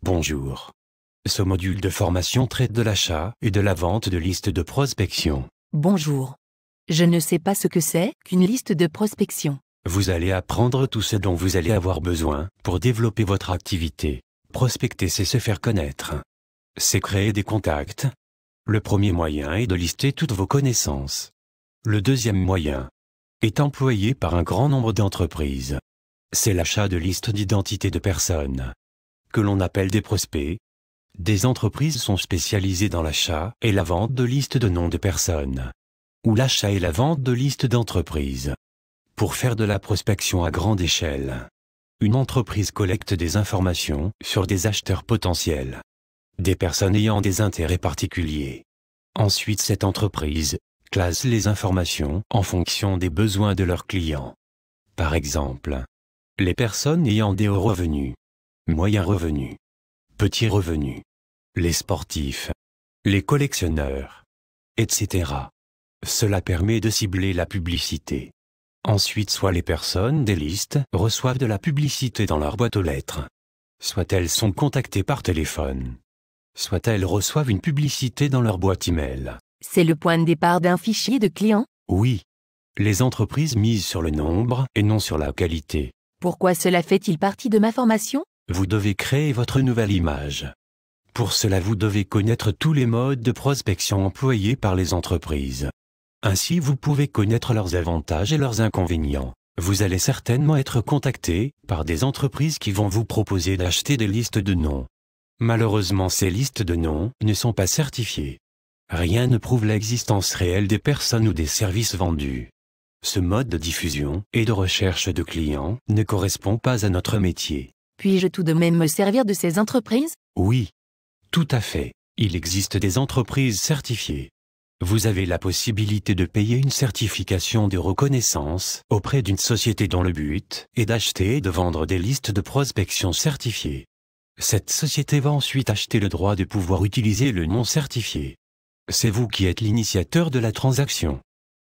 Bonjour. Ce module de formation traite de l'achat et de la vente de listes de prospection. Bonjour. Je ne sais pas ce que c'est qu'une liste de prospection. Vous allez apprendre tout ce dont vous allez avoir besoin pour développer votre activité. Prospecter, c'est se faire connaître. C'est créer des contacts. Le premier moyen est de lister toutes vos connaissances. Le deuxième moyen est employé par un grand nombre d'entreprises. C'est l'achat de listes d'identité de personnes, que l'on appelle des prospects. Des entreprises sont spécialisées dans l'achat et la vente de listes de noms de personnes, ou l'achat et la vente de listes d'entreprises. Pour faire de la prospection à grande échelle, une entreprise collecte des informations sur des acheteurs potentiels, des personnes ayant des intérêts particuliers. Ensuite, cette entreprise classe les informations en fonction des besoins de leurs clients. Par exemple, les personnes ayant des hauts revenus, moyens revenus, petits revenus, les sportifs, les collectionneurs, etc. Cela permet de cibler la publicité. Ensuite, soit les personnes des listes reçoivent de la publicité dans leur boîte aux lettres, soit elles sont contactées par téléphone, soit elles reçoivent une publicité dans leur boîte email. C'est le point de départ d'un fichier de clients? Oui. Les entreprises misent sur le nombre et non sur la qualité. Pourquoi cela fait-il partie de ma formation? Vous devez créer votre nouvelle image. Pour cela, vous devez connaître tous les modes de prospection employés par les entreprises. Ainsi, vous pouvez connaître leurs avantages et leurs inconvénients. Vous allez certainement être contacté par des entreprises qui vont vous proposer d'acheter des listes de noms. Malheureusement, ces listes de noms ne sont pas certifiées. Rien ne prouve l'existence réelle des personnes ou des services vendus. Ce mode de diffusion et de recherche de clients ne correspond pas à notre métier. Puis-je tout de même me servir de ces entreprises? Oui. Tout à fait. Il existe des entreprises certifiées. Vous avez la possibilité de payer une certification de reconnaissance auprès d'une société dont le but est d'acheter et de vendre des listes de prospection certifiées. Cette société va ensuite acheter le droit de pouvoir utiliser le nom certifié. C'est vous qui êtes l'initiateur de la transaction.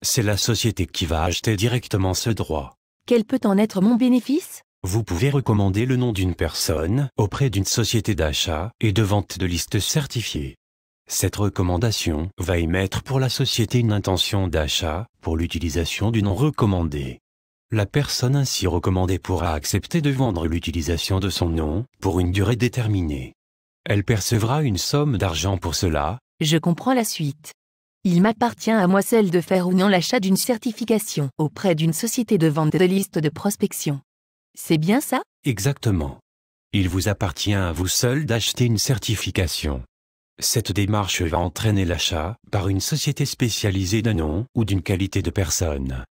C'est la société qui va acheter directement ce droit. Quel peut en être mon bénéfice? Vous pouvez recommander le nom d'une personne auprès d'une société d'achat et de vente de listes certifiées. Cette recommandation va émettre pour la société une intention d'achat pour l'utilisation du nom recommandé. La personne ainsi recommandée pourra accepter de vendre l'utilisation de son nom pour une durée déterminée. Elle percevra une somme d'argent pour cela. Je comprends la suite. Il m'appartient à moi seul de faire ou non l'achat d'une certification auprès d'une société de vente de listes de prospection. C'est bien ça? Exactement. Il vous appartient à vous seul d'acheter une certification. Cette démarche va entraîner l'achat par une société spécialisée d'un nom ou d'une qualité de personne.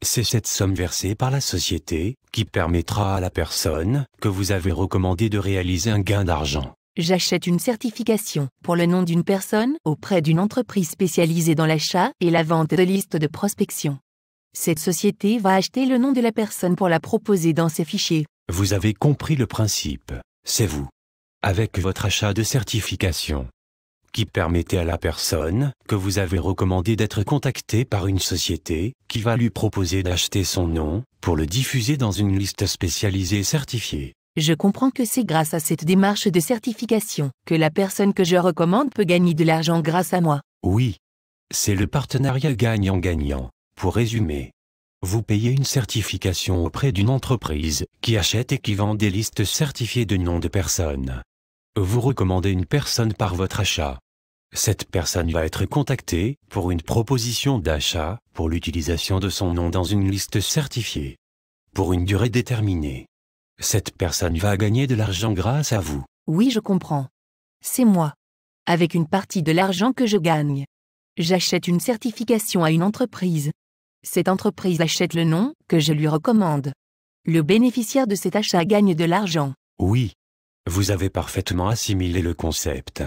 C'est cette somme versée par la société qui permettra à la personne que vous avez recommandée de réaliser un gain d'argent. J'achète une certification pour le nom d'une personne auprès d'une entreprise spécialisée dans l'achat et la vente de listes de prospection. Cette société va acheter le nom de la personne pour la proposer dans ses fichiers. Vous avez compris le principe. C'est vous, avec votre achat de certification, qui permettait à la personne que vous avez recommandé d'être contactée par une société qui va lui proposer d'acheter son nom pour le diffuser dans une liste spécialisée certifiée. Je comprends que c'est grâce à cette démarche de certification que la personne que je recommande peut gagner de l'argent grâce à moi. Oui. C'est le partenariat gagnant-gagnant. Pour résumer, vous payez une certification auprès d'une entreprise qui achète et qui vend des listes certifiées de noms de personnes. Vous recommandez une personne par votre achat. Cette personne va être contactée pour une proposition d'achat pour l'utilisation de son nom dans une liste certifiée, pour une durée déterminée. Cette personne va gagner de l'argent grâce à vous. Oui, je comprends. C'est moi. Avec une partie de l'argent que je gagne, j'achète une certification à une entreprise. Cette entreprise achète le nom que je lui recommande. Le bénéficiaire de cet achat gagne de l'argent. Oui. Vous avez parfaitement assimilé le concept.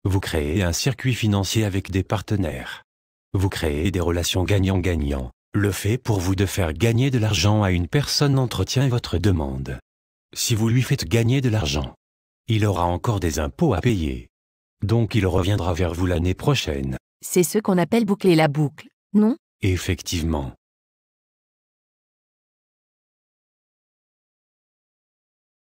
Vous créez un circuit financier avec des partenaires. Vous créez des relations gagnant-gagnant. Le fait pour vous de faire gagner de l'argent à une personne entretient votre demande. Si vous lui faites gagner de l'argent, il aura encore des impôts à payer. Donc il reviendra vers vous l'année prochaine. C'est ce qu'on appelle boucler la boucle, non? Effectivement.